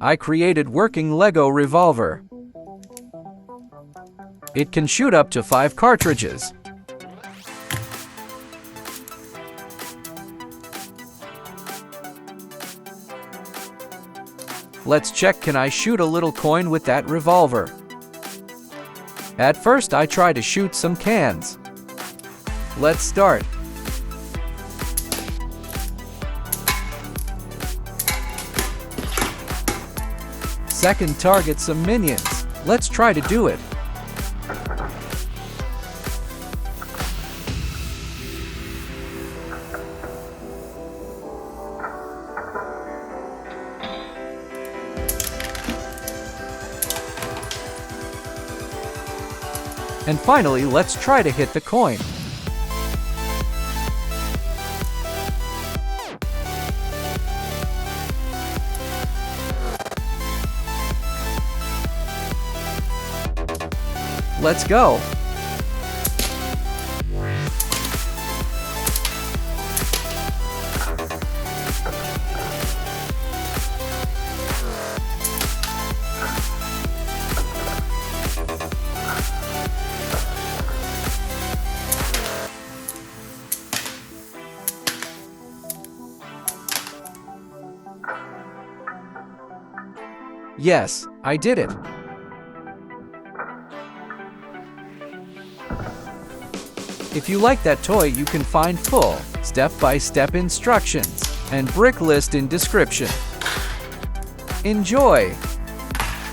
I created working Lego Revolver. It can shoot up to 5 cartridges. Let's check, can I shoot a little coin with that revolver? At first I try to shoot some cans. Let's start. Second, target some minions. Let's try to do it. And finally, let's try to hit the coin. Let's go. Yes, I did it. If you like that toy, you can find full, step-by-step instructions and brick list in description. Enjoy!